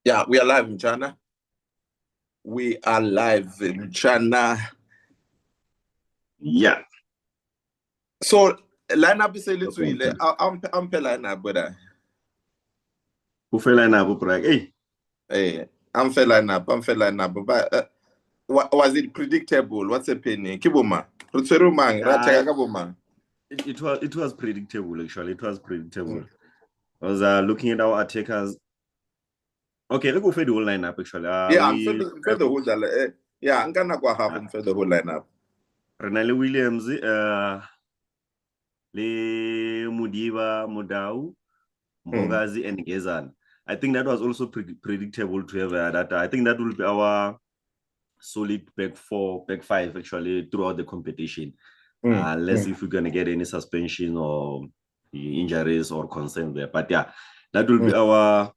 Yeah, we are live in China. We are live in China. Yeah. So lineup is a little. I'm pe lineup, brother. Who fell lineup, Hey. Hey, I'm pe lineup. But was it predictable? What's happening? Kiboma. It was predictable, actually. It was predictable. I was looking at our attackers. Okay, let's go for the whole lineup, actually. I'm for the whole lineup. Yeah, I'm gonna go half for the whole lineup. Renale Williams, Le Mudiba, Modau, Mbogazi, and Gezan. I think that was also predictable to have that. I think that will be our solid back four, back five, actually, throughout the competition. Unless if we're going to get any suspension or injuries or concerns there. But yeah, that will be our,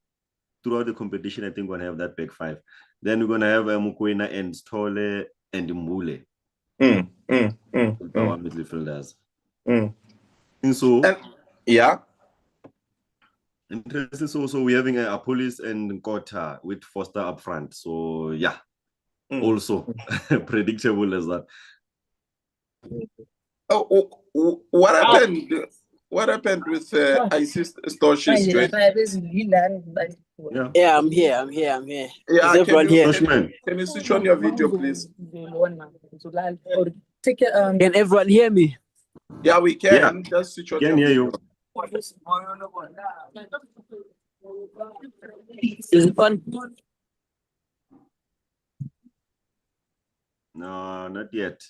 throughout the competition, I think we're going to have that back five. Then we're going to have Mukwena and Stole and Mbule. Our midfielders. And so, yeah. Interesting. So we're having a police and Kota with Foster up front. So yeah, also predictable as that. What happened? What happened with ISIS Stosh's joint? Yeah, I'm here. Yeah, is everyone here? Can you switch on your video, please? Can everyone hear me? Yeah, we can. Yeah. Just switch on your video. Is it on? No, not yet.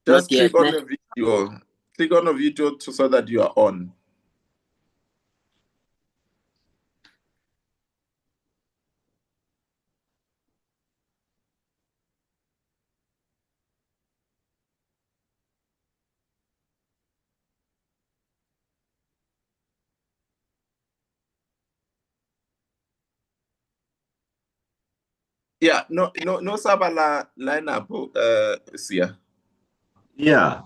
Just click on the video. Click on the video so that you are on. Yeah, no Sabala lineup, Sia. Yeah.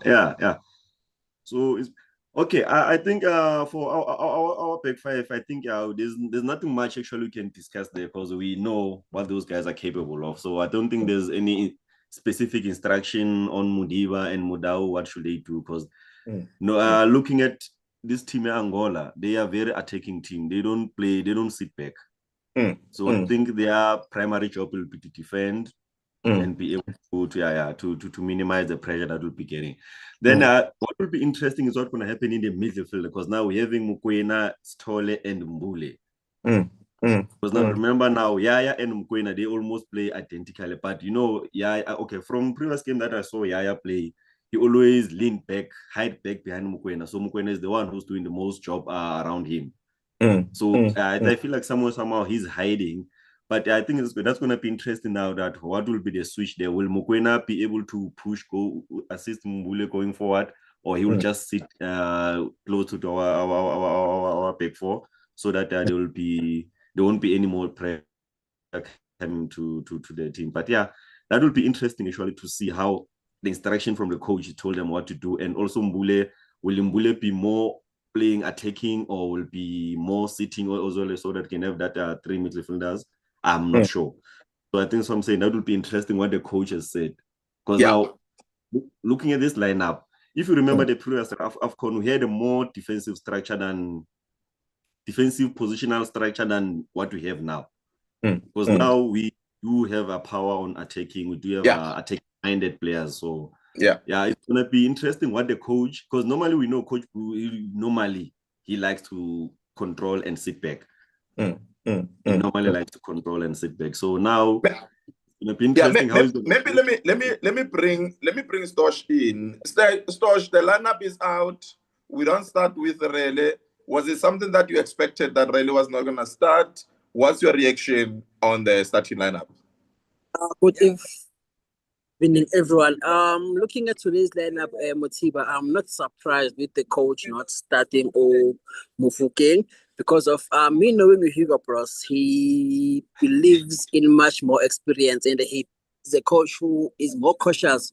So it's okay. I think for our back five, I think there's nothing much actually we can discuss there because we know what those guys are capable of. So I don't think there's any specific instruction on Mudiba and Mudau what should they do, because looking at this team in Angola, they are very attacking team. They don't sit back. So I think their primary job will be to defend and be able to minimize the pressure that we'll be getting. Then what will be interesting is what's going to happen in the midfield, because now we're having Mukwena, Stole, and Mbule. Because now remember now, Yaya and Mukwena, they almost play identically. But you know, okay, from previous game that I saw Yaya play, he always leaned back, hide back behind Mukwena. So Mukwena is the one who's doing the most job around him. So I feel like somehow he's hiding. But I think that's going to be interesting now, that what will be the switch there. Will Mukwena be able to go assist Mbule going forward, or he will just sit close to our back four, so that there won't be any more pressure coming to the team. But yeah, that will be interesting actually to see how the instruction from the coach told them what to do. And also will Mbule be more playing attacking, or will be more sitting also, so that can have that three midfielders? I'm not sure. So I think I'm saying that would be interesting what the coach has said. Because now, looking at this lineup, if you remember the previous AFCON, we had a more defensive positional structure than what we have now. Because now we do have a power on attacking. We do have attacking-minded players. So yeah, it's going to be interesting what the coach, because normally we know coach, he likes to control and sit back. He normally likes to control and sit back. So now it's gonna be interesting. Maybe let me bring Stosh in. Stosh, the lineup is out. We don't start with Rele. Was it something that you expected that Rele was not gonna start? What's your reaction on the starting lineup? Good evening, everyone. Looking at today's lineup, Motiba, I'm not surprised with the coach not starting or Mufukeng, because of me knowing Hugo Bros. He believes in much more experience, and he's a coach who is more cautious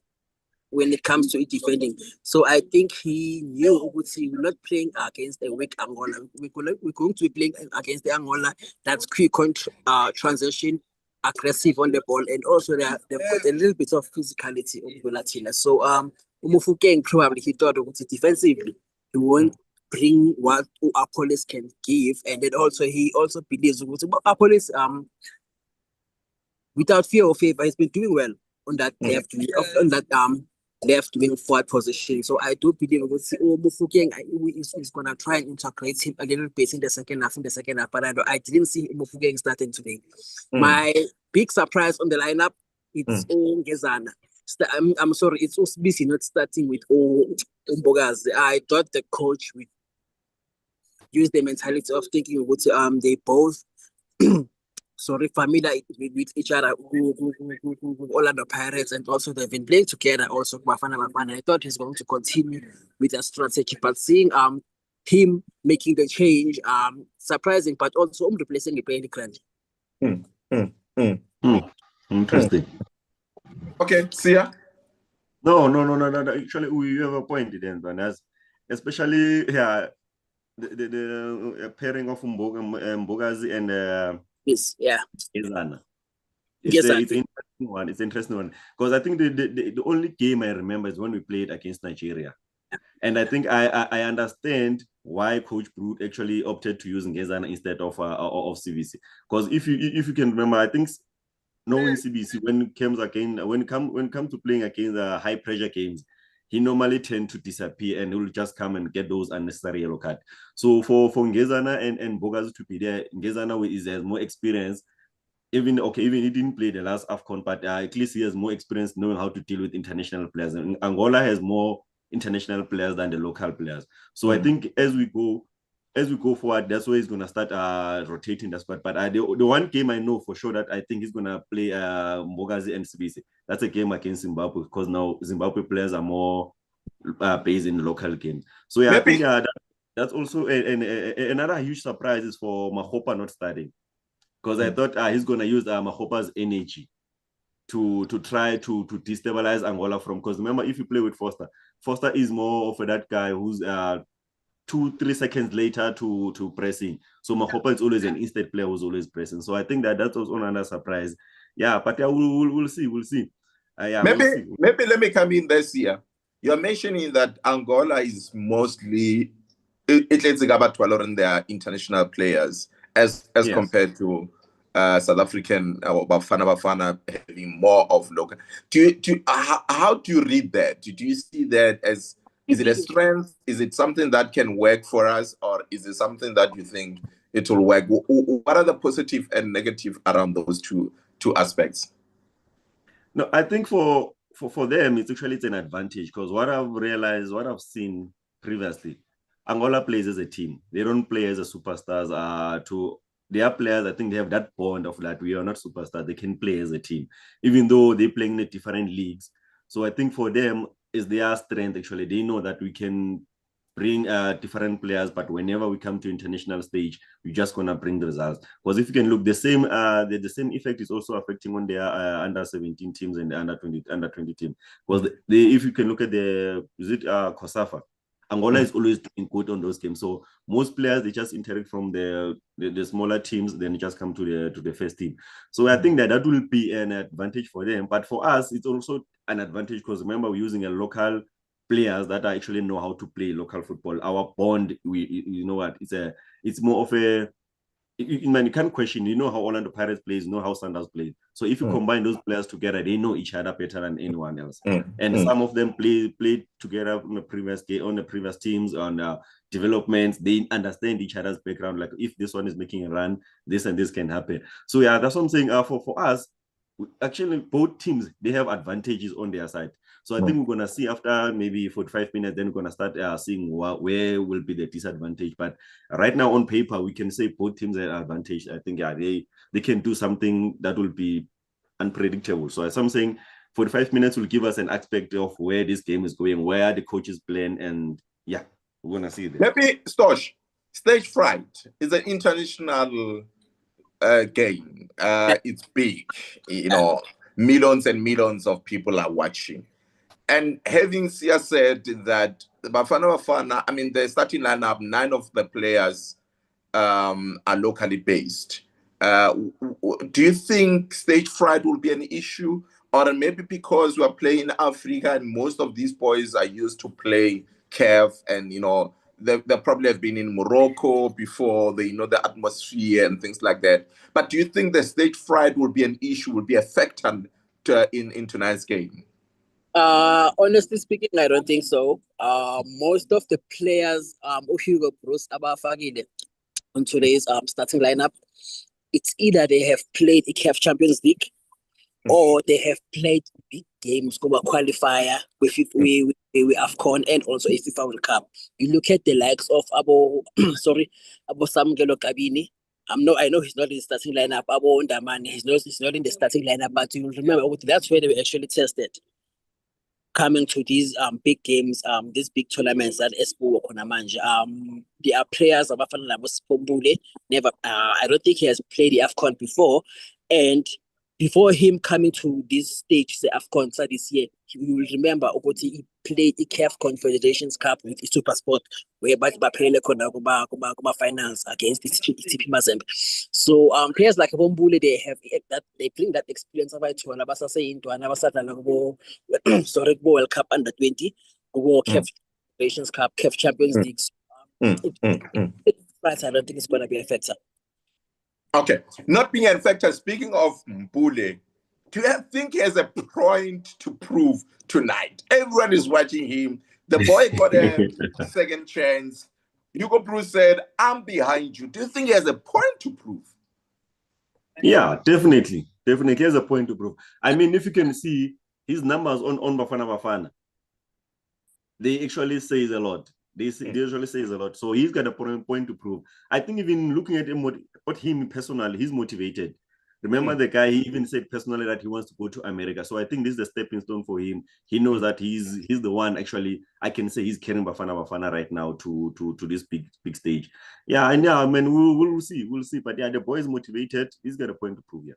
when it comes to defending. So I think he knew we're not playing against a weak Angola. We're going to be playing against the Angola that's quick transition, aggressive on the ball, and also they've got a little bit of physicality on Latina. So Umufukeng probably he thought defensively he won't bring what Apolis can give, and then also he also believes Apolis without fear or favor he's been doing well on that left wing forward position. So I do believe Mufukeng is gonna try and integrate him a little bit in the second half. But I didn't see Mufukeng starting today. My big surprise on the lineup, it's Ngezana. I'm sorry, it's busy not starting with Mbogazi. I thought the coach would use the mentality of thinking they both familiar with each other, Orlando Pirates, and also they've been playing together. Also, Bafana. I thought he's going to continue with a strategy, but seeing him making the change, surprising, but also replacing the playing crunch. Interesting. Okay, Sia. No. Actually, we have a point then, but especially the pairing of Mbogazi and Yes, yeah. Ngezana. It's an interesting one. It's an interesting one because I think the only game I remember is when we played against Nigeria, and I think I understand why Coach Brute actually opted to use Ngezana instead of CBC. Because if you can remember, I think knowing CBC when it comes to playing against high pressure games, he normally tend to disappear and he will just come and get those unnecessary yellow card. So for Ngezana and Bogazi to be there, Ngezana has more experience. Even he didn't play the last AFCON, but at least he has more experience knowing how to deal with international players. And Angola has more international players than the local players. So I think as we go forward, that's where he's gonna start rotating the squad. But the one game I know for sure that I think he's gonna play Mbogazi and CBC. That's a game against Zimbabwe because now Zimbabwe players are more based in local games. So yeah, maybe. I think that's also another huge surprise is for Mahopa not starting. Because I thought he's going to use Mahopa's energy to try to destabilize Angola because remember, if you play with Foster is more of that guy who's 2-3 seconds later to pressing. So Mahopa is always an instant player who's always pressing. So I think that was another surprise. Yeah, but we'll see. We'll see. Maybe let me come in this year. You're mentioning that Angola is mostly it's about 12 in their international players as compared to South African or Bafana having more of local. How do you read that? Do you see that as, is it a strength? Is it something that can work for us, or is it something that you think it will work? What are the positive and negative around those two aspects? No, I think for them it's an advantage because what I've seen previously, Angola plays as a team. They don't play as a superstars. To their players, I think they have that bond of that we are not superstars. They can play as a team, even though they're playing in different leagues. So I think for them is their strength. Actually, they know that we can bring different players, but whenever we come to international stage, we're just gonna bring the results. Because if you can look, the same effect is also affecting on their under 17 teams and the under 20 team. Because if you can look at COSAFA, Angola is always doing good on those games. So most players they just interact from the smaller teams, then just come to the first team. So I think that will be an advantage for them. But for us, it's also an advantage because remember we're using a local players that actually know how to play local football. Our bond, you know what, it's more of a, you can't question, you know how Orlando Pirates plays, you know how Sanders plays. So if you combine those players together, they know each other better than anyone else. And some of them played together on the previous teams, on developments. They understand each other's background. Like if this one is making a run, this and this can happen. So yeah, that's what I'm saying. For us, actually both teams, they have advantages on their side. So I think we're gonna see after maybe 45 minutes, then we're gonna start seeing where will be the disadvantage. But right now on paper, we can say both teams have advantage. I think they can do something that will be unpredictable. So as I'm saying, 45 minutes will give us an aspect of where this game is going, where the coaches plan, and yeah, we're gonna see that. Maybe Stosh, stage fright is an international game. It's big, millions and millions of people are watching. And having Sia said that the Bafana, I mean, the starting lineup, 9 of the players are locally based. Do you think stage fright will be an issue? Or maybe because we are playing in Africa and most of these boys are used to play CAF and, they probably have been in Morocco before, they know the atmosphere and things like that. But do you think the stage fright will be an issue, will be a factor in tonight's game? Honestly speaking, I don't think so. Most of the players, Hugo Bruce abafakile on today's starting lineup, it's either they have played a CAF Champions League or they have played big games, como qualifier with AFCON and also a FIFA World Cup. You look at the likes of Abo Samgelo Kabini. I know he's not in the starting lineup. Abo Ndamane, he's not in the starting lineup, but you remember that's where they were actually tested. Coming to these big games, these big tournaments that Espo Konamanja. There are players of Bafana Spombule. Never I don't think he has played the AFCON before. And before him coming to this stage, the AFCON this year, you will remember he played the CAF Confederations Cup with the Super Sport, where Bapele finals against the TP Mazembe. So players like Bombule, they bring that experience of it to Anabasa saying to Anabasa sorry, World Cup under 20, CAF Confederations Cup, CAF Champions League. I don't think it's going to be a factor. Okay, not being a factor. Speaking of Mbule, do you think he has a point to prove tonight? Everyone is watching him. The boy got a second chance. Hugo Bruce said, "I'm behind you." Do you think he has a point to prove? Yeah, definitely. Definitely has a point to prove. I mean, if you can see his numbers on Bafana, they actually says a lot. They usually says a lot. So he's got a point to prove. I think even looking at him personally, he's motivated. Remember the guy, he even said personally that he wants to go to America. So I think this is the stepping stone for him. He knows that he's the one, actually, I can say he's carrying Bafana right now to this big stage. Yeah, and yeah, I mean, we'll see. We'll see. But yeah, the boy is motivated. He's got a point to prove, yeah.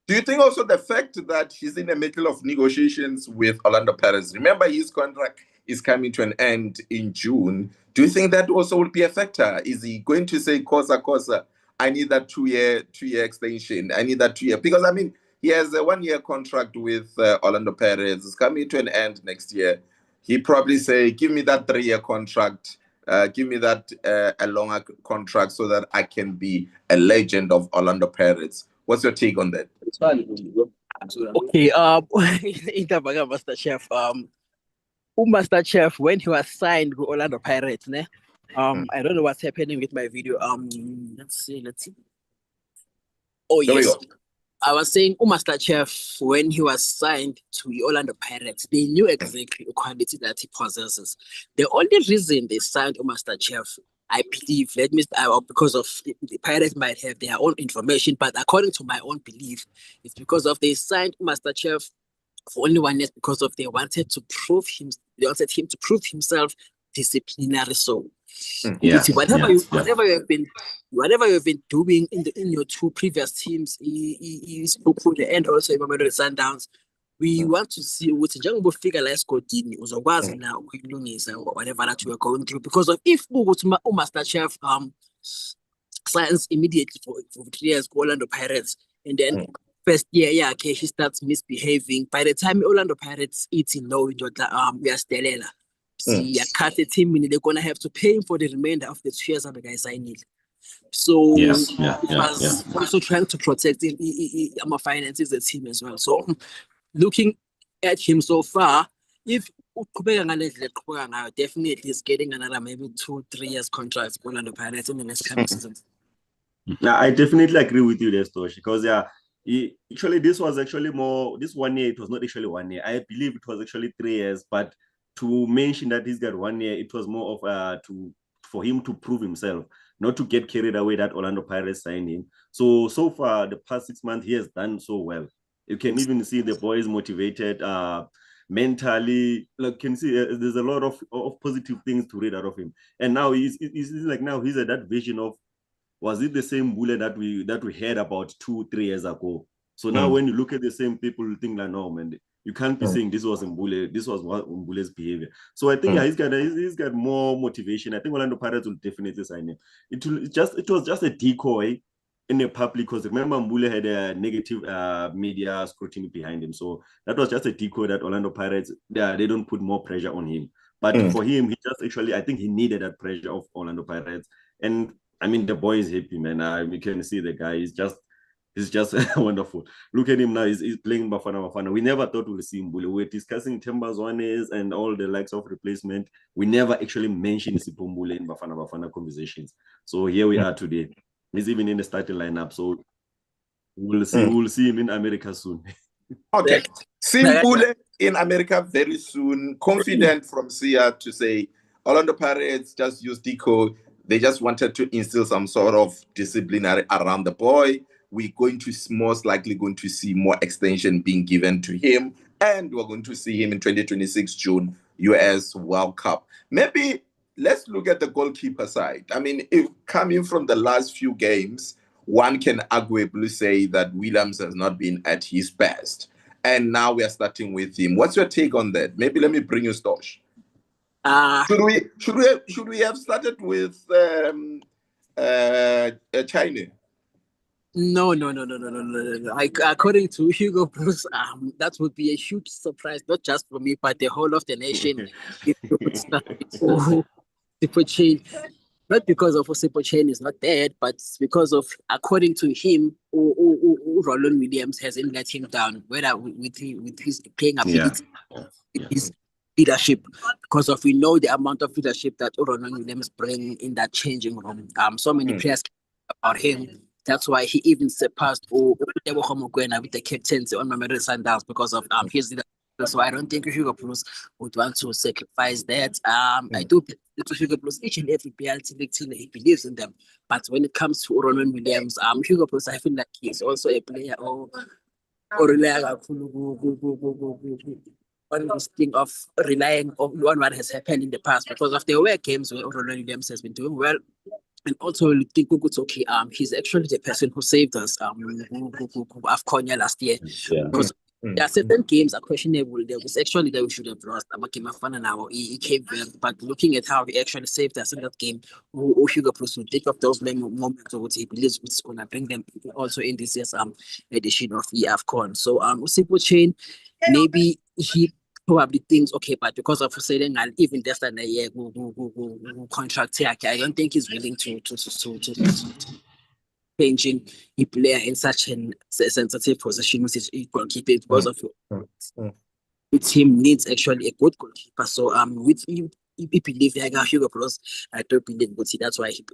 Do you think also the fact that he's in the middle of negotiations with Orlando Pirates, remember his contract is coming to an end in June, do you think that also will be a factor? Is he going to say, Kosa, I need that two-year extension. I need that 2 year. Because, I mean, he has a 1-year contract with Orlando Pirates. It's coming to an end next year. He probably say, give me that 3-year contract. Give me that a longer contract so that I can be a legend of Orlando Pirates. What's your take on that? Okay, Master Chef. Master Chef, when he was signed with Orlando Pirates, I don't know what's happening with my video. Let's see. Oh yes, I was saying Master Chef, when he was signed to the Orlando Pirates, they knew exactly the quality that he possesses. The only reason they signed Master Chef, I believe, because of the Pirates might have their own information, but according to my own belief, it's because of they signed Master Chef for only 1 year because of they wanted him to prove himself disciplinary. So whatever you've been doing in your 2 previous teams, and also Mamelodi Sundowns, we want to see ukuthi njengoba ufika la esigodini uzokwazi na ukuyilungisa whatever that you are going through, because of if Master Chef signs immediately for 3 years Orlando Pirates, and then first year, he starts misbehaving. By the time Orlando Pirates eating no, we are still see, cut the team, they're gonna have to pay him for the remainder of the 2 years that the guys I need. So also trying to protect my finances, the team as well. So looking at him so far, if definitely is getting another maybe 2-3 years contract for Orlando Pirates in the next coming season. I definitely agree with you there, Stosh, because this was actually more, this 1 year, it was not actually 1 year. I believe it was actually 3 years, but to mention that he's got 1 year, it was more of for him to prove himself, not to get carried away that Orlando Pirates signed him. So far, the past 6 months, he has done so well. You can even see the boy is motivated, mentally, like can see there's a lot of positive things to read out of him. And now he's like, now he's at that vision of, was it the same bullet that we heard about 2-3 years ago? So now when you look at the same people, you think like, no, man, You can't be saying this was Mbule, this was Mbule's behavior. So I think yeah, he's got more motivation. I think Orlando Pirates will definitely sign him. It was just a decoy in the public, because remember Mbule had a negative media scrutiny behind him. So that was just a decoy that Orlando Pirates, they don't put more pressure on him. But for him, he just actually, I think he needed that pressure of Orlando Pirates. And I mean, the boy is happy, man. We can see the guy is just wonderful. Look at him now. He's playing Bafana. We never thought we'll see Mbule. We were discussing Themba Zwane's and all the likes of replacement. We never actually mentioned Sipho Mbule in Bafana conversations. So here we are today. He's even in the starting lineup. So we'll see him in America soon. Okay. See Mbule in America very soon. Confident from Sia to say Orlando Pirates just used decoy. They just wanted to instill some sort of disciplinary around the boy. We're most likely going to see more extension being given to him, and we're going to see him in 2026 June US World Cup. Maybe let's look at the goalkeeper side. I mean, if coming from the last few games, one can arguably say that Williams has not been at his best. And now we are starting with him. What's your take on that? Maybe let me bring you Stosh. Should we have started with China? No. According to Hugo Bruce, that would be a huge surprise, not just for me, but the whole of the nation. If you would start with Sipho Chain. Not because of Sipho Chain is not dead, but because of, according to him, Roland Williams hasn't let him down, whether with his playing ability, his leadership, because of we know the amount of leadership that Roland Williams bring in that changing room. So many players care about him. That's why he even surpassed Tebogo Mokoena with the captaincy on Mamelodi Sundowns because of his leadership. So I don't think Hugo Plus would want to sacrifice that. I do believe Hugo Plus each and every PLT league team, he believes in them. But when it comes to Ronan Williams, Hugo Plus, I feel like he's also a player on this thing of relying on what has happened in the past, because of the away games where Ronan Williams has been doing well. And also, think okay, he's actually the person who saved us AFCON last year. Because there are certain games are questionable. There was actually that we should have lost. Bafana now he came back, but looking at how he actually saved us in that game, Hugo Plus will take off those moments of what he believes is going to bring them also in this year's edition of the AFCON. So Sipho Chain, maybe he probably thinks, okay, but because of saying I'll even less than a year contract here, I don't think he's willing to changing a player in such a sensitive position with his goalkeeping, because of the team needs actually a good goalkeeper. So with you, he believe Hugo Plus, I don't believe, but that's why he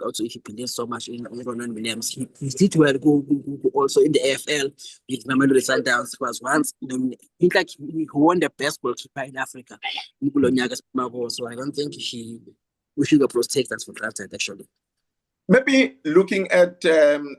believes so much in Ronan Williams. He did well go also in the AFL with Mamelodi Sundowns. Was once I think like he won the best goalkeeper in Africa. So I don't think Hugo Plus takes that for granted actually. Maybe looking at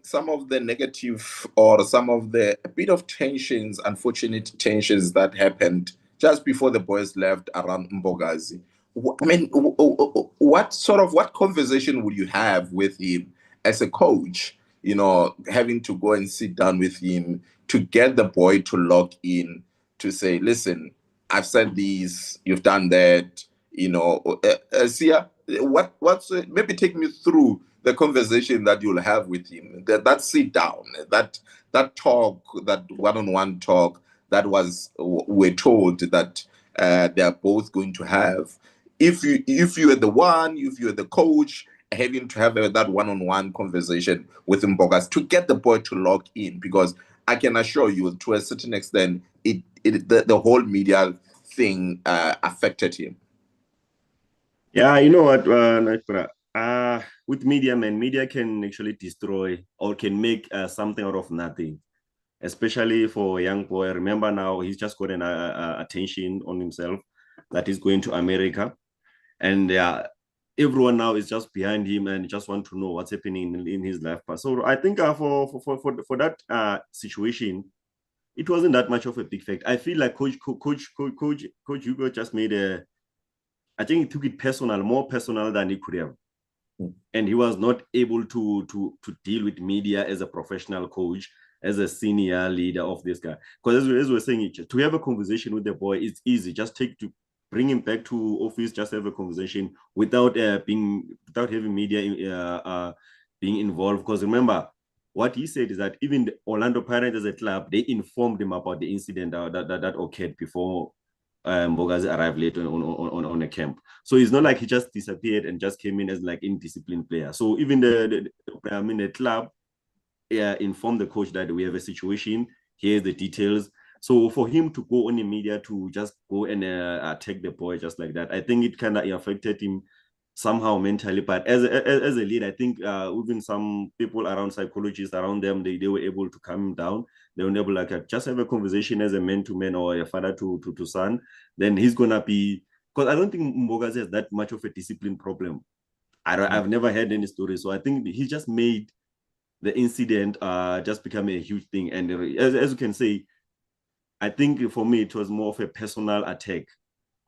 some of the negative or some of the a bit of tensions, unfortunate tensions that happened just before the boys left around Mbogazi. I mean, what conversation would you have with him as a coach? You know, having to go and sit down with him to get the boy to lock in, to say, listen, I've said this, you've done that. You know, Sia, maybe take me through the conversation that you'll have with him, that sit down, that talk, that one-on-one talk that we're told that they're both going to have. If you are the coach, having to have that one-on-one conversation with Mbogas to get the boy to lock in, because I can assure you, to a certain extent, the whole media thing affected him. Yeah, you know what, with media, man, media can actually destroy or can make something out of nothing, especially for a young boy. Remember now, he's just got an attention on himself that he's going to America. And everyone now is just behind him and just want to know what's happening in his life. So I think for that situation, it wasn't that much of a big fact. I feel like Coach Hugo just made I think he took it personal, more personal than he could have. And he was not able to deal with media as a professional coach, as a senior leader of this guy. Because as we were saying, to have a conversation with the boy, it's easy. Just bring him back to office, just have a conversation without having media being involved. Because remember, what he said is that even the Orlando Pirates as a club, they informed him about the incident that occurred before Mbogazi arrived late on a camp. So it's not like he just disappeared and just came in as like indisciplined player. So even the club informed the coach that we have a situation, here's the details. So for him to go on the media to just go and attack the boy just like that, I think it kind of affected him somehow mentally. But as a leader, I think even some people around, psychologists around them, they were able to calm him down. They were able just have a conversation as a man to man or a father to son. Then he's gonna be, because I don't think Mbogazi has that much of a discipline problem. I've never heard any story. So I think he just made the incident just become a huge thing. And as you can say, I think for me, it was more of a personal attack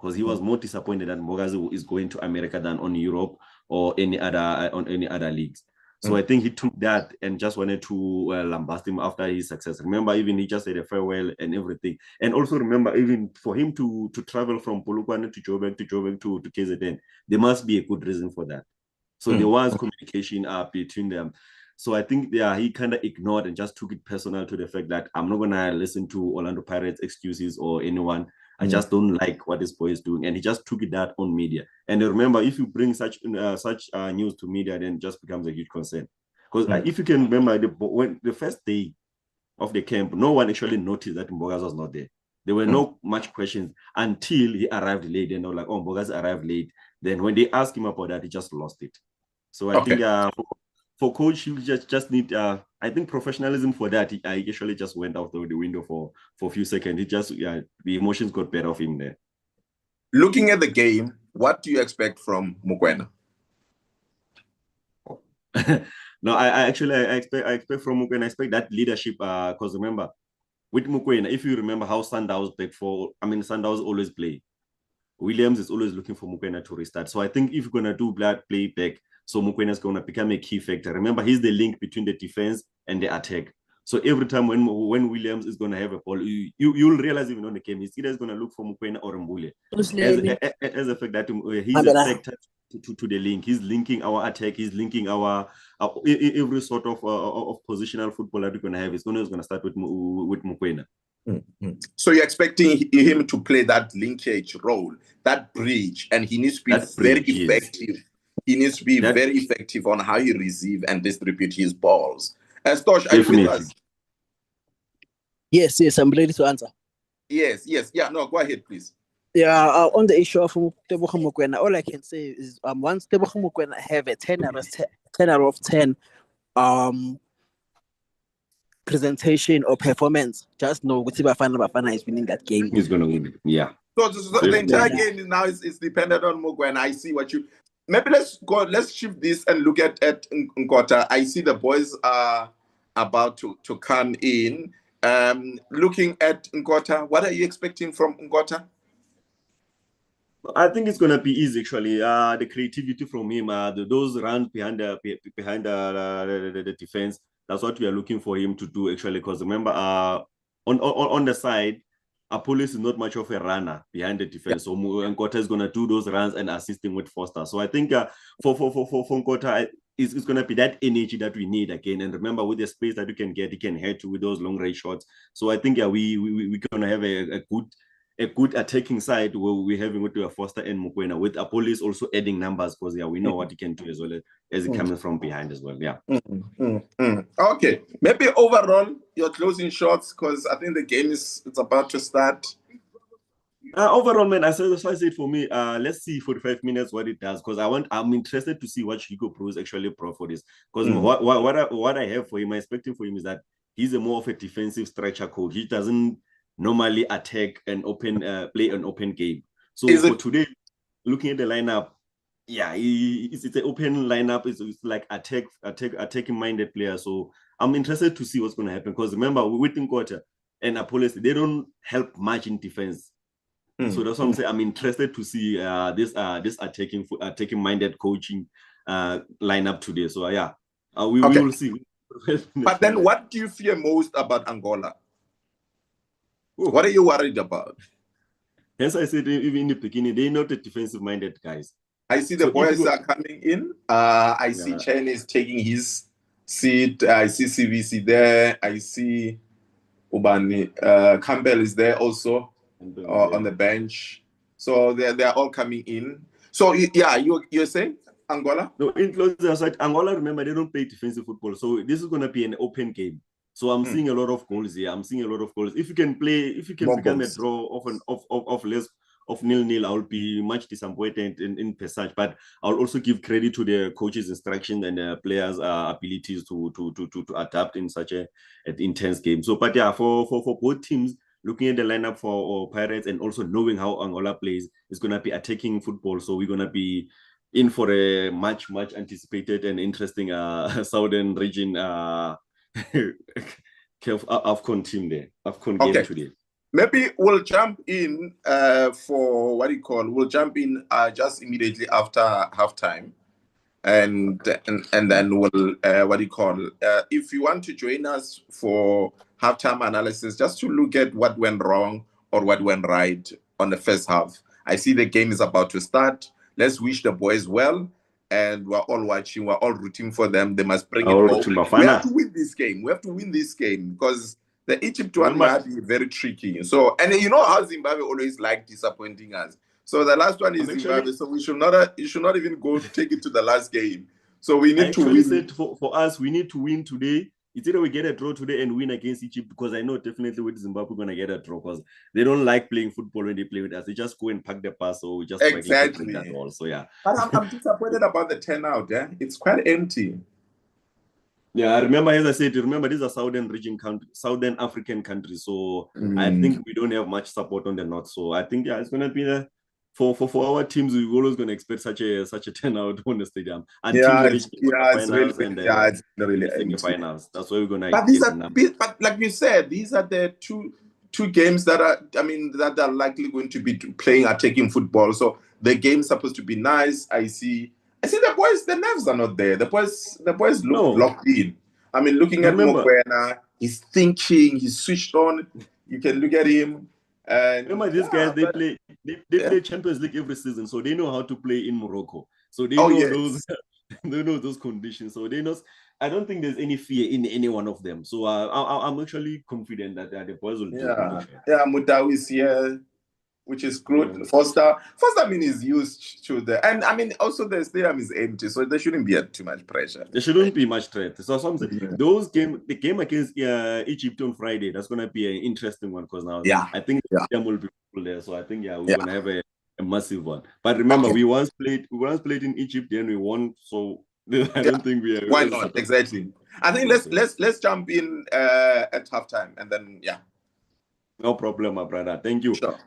because he was more disappointed that Mbogazi is going to America than on Europe or any other leagues. So I think he took that and just wanted to lambast him after his success. Remember, even he just said a farewell and everything. And also remember, even for him to travel from Polokwane to Joburg to KZN, there must be a good reason for that. So there was communication between them. So I think he kind of ignored and just took it personal to the fact that I'm not going to listen to Orlando Pirates excuses or anyone. I just don't like what this boy is doing. And he just took it that on media. And remember, if you bring such news to media, then it just becomes a huge concern. Because if you can remember, when the first day of the camp, no one actually noticed that Mbogazi was not there. There were no much questions until he arrived late. And they were like, oh, Mbogazi arrived late. Then when they asked him about that, he just lost it. So I think for coach, you just need, I think professionalism for that. I actually just went out the window for a few seconds. It just, the emotions got better of him there. Looking at the game, what do you expect from Mokoena? No, I expect from Mokoena, I expect that leadership, because remember, with Mokoena, if you remember how Sundowns Sundowns always play. Williams is always looking for Mokoena to restart. So I think if you're going to do play back, so Mokoena is going to become a key factor. Remember, he's the link between the defense and the attack. So every time when Williams is going to have a ball, you'll realize even on the game, he's either going to look for Mokoena or Mbule. As a fact that he's a factor to the link. He's linking our attack. He's linking our every sort of positional football that we're going to have. It's going to start with Mokoena. So you're expecting him to play that linkage role, that bridge, and he needs to be very effective. He needs to be very effective on how he receive and distribute his balls. Stosh, are you with us? Yes, I'm ready to answer. Yes. Yeah, no, go ahead, please. Yeah, on the issue of Tebogo Mokoena, all I can say is once Tebogo Mokoena have a 10 out of 10 presentation or performance, just know Bafana is winning that game. He's going to win it. Yeah. So the entire game now is dependent on Mokoena. I see what you... Maybe let's shift this and look at Nkota. I see the boys are about to come in. Looking at Nkota, what are you expecting from Nkota? I think it's going to be easy, actually. The creativity from him, those runs behind the defense, that's what we are looking for him to do, actually. Because remember, on the side, Apollo is not much of a runner behind the defense. So Nkota is going to do those runs and assisting with Foster. So I think for Nkota, it's going to be that energy that we need again. And remember, with the space that you can get, you can head to with those long range shots. So I think we're going to have a good attacking side where we're having with Foster and Mokoena, with Apollo also adding numbers because we know what he can do as well as he coming from behind as well. Yeah. Okay, maybe overall your closing shots, because I think the game it's about to start. Overall, man, I said for me. Let's see 45 minutes what it does, because I'm interested to see what Chico Pro is actually pro for this. Because what I have for him, my expecting for him is that he's a more of a defensive structure coach. He doesn't normally attack and play an open game. So for today, looking at the lineup, yeah, it's an open lineup. It's like attacking minded players. So I'm interested to see what's going to happen, because remember, with Nkota and Apollo, they don't help much in defense. So that's what I'm saying. I'm interested to see this attacking minded coaching lineup today. So we will see. But then what do you fear most about Angola? Ooh. What are you worried about? Hence, I said even in the beginning, they're not the defensive-minded guys. I see the boys are coming in. I see Chen is taking his seat. I see CVC there. I see Ubani. Campbell is there also on the bench. So they're all coming in. So yeah, you're saying Angola? No, in closer side, Angola, remember, they don't play defensive football. So this is going to be an open game. So I'm seeing a lot of goals here. I'm seeing a lot of goals. If you can become a draw of less of 0-0, I'll be much disappointed in Pesach. But I'll also give credit to the coach's instruction and the players' abilities to adapt in such an intense game. So, but yeah, for both teams, looking at the lineup for Pirates and also knowing how Angola plays, it's going to be attacking football. So we're going to be in for a much anticipated and interesting southern region AFCON team there. AFCON game today. Maybe we'll jump in for we'll jump in just immediately after halftime. And then we'll if you want to join us for halftime analysis, just to look at what went wrong or what went right on the first half. I see the game is about to start. Let's wish the boys well, and we're all watching. We're all rooting for them. They must bring it home. We have to win this game. We have to win this game because the Egypt one might be very tricky. So, and you know how Zimbabwe always like disappointing us. So the last one is Zimbabwe. So we should not even go take it to the last game. So we need to win. Said for us, we need to win today. It's either we get a draw today and win against Egypt, because I know definitely with Zimbabwe we're gonna get a draw because they don't like playing football when they play with us. They just go and pack the pass, so we just exactly that all. So yeah. But I'm disappointed about the turnout. Yeah, it's quite empty. Yeah, I remember, as I said, these are Southern African countries. So I think we don't have much support on the north. So I think it's gonna be for our teams, we're always going to expect such a turnout on the stadium until we reach the finals. That's why we're going to. But like you said, these are the two games that are likely going to be playing attacking football. So the game's supposed to be nice. I see the boys. The nerves are not there. The boys look locked in. I mean, looking at Mokwena, he's thinking. He's switched on. You can look at him. And remember, these guys, they play Champions League every season, so they know how to play in Morocco. So they know those conditions. So they know. I don't think there's any fear in any one of them. So I'm actually confident that the boys will do it. Yeah, Mutawi is here, which is good. Yeah. Foster, is used to and also the stadium is empty, so there shouldn't be too much pressure. There shouldn't be much threat. So the game against Egypt on Friday, that's gonna be an interesting one because now I think the stadium will be full there. So I think we're gonna have a massive one. But remember, we once played in Egypt, then we won. So I don't think we are. Why not? Exactly. I think let's jump in at halftime and then No problem, my brother. Thank you. Sure.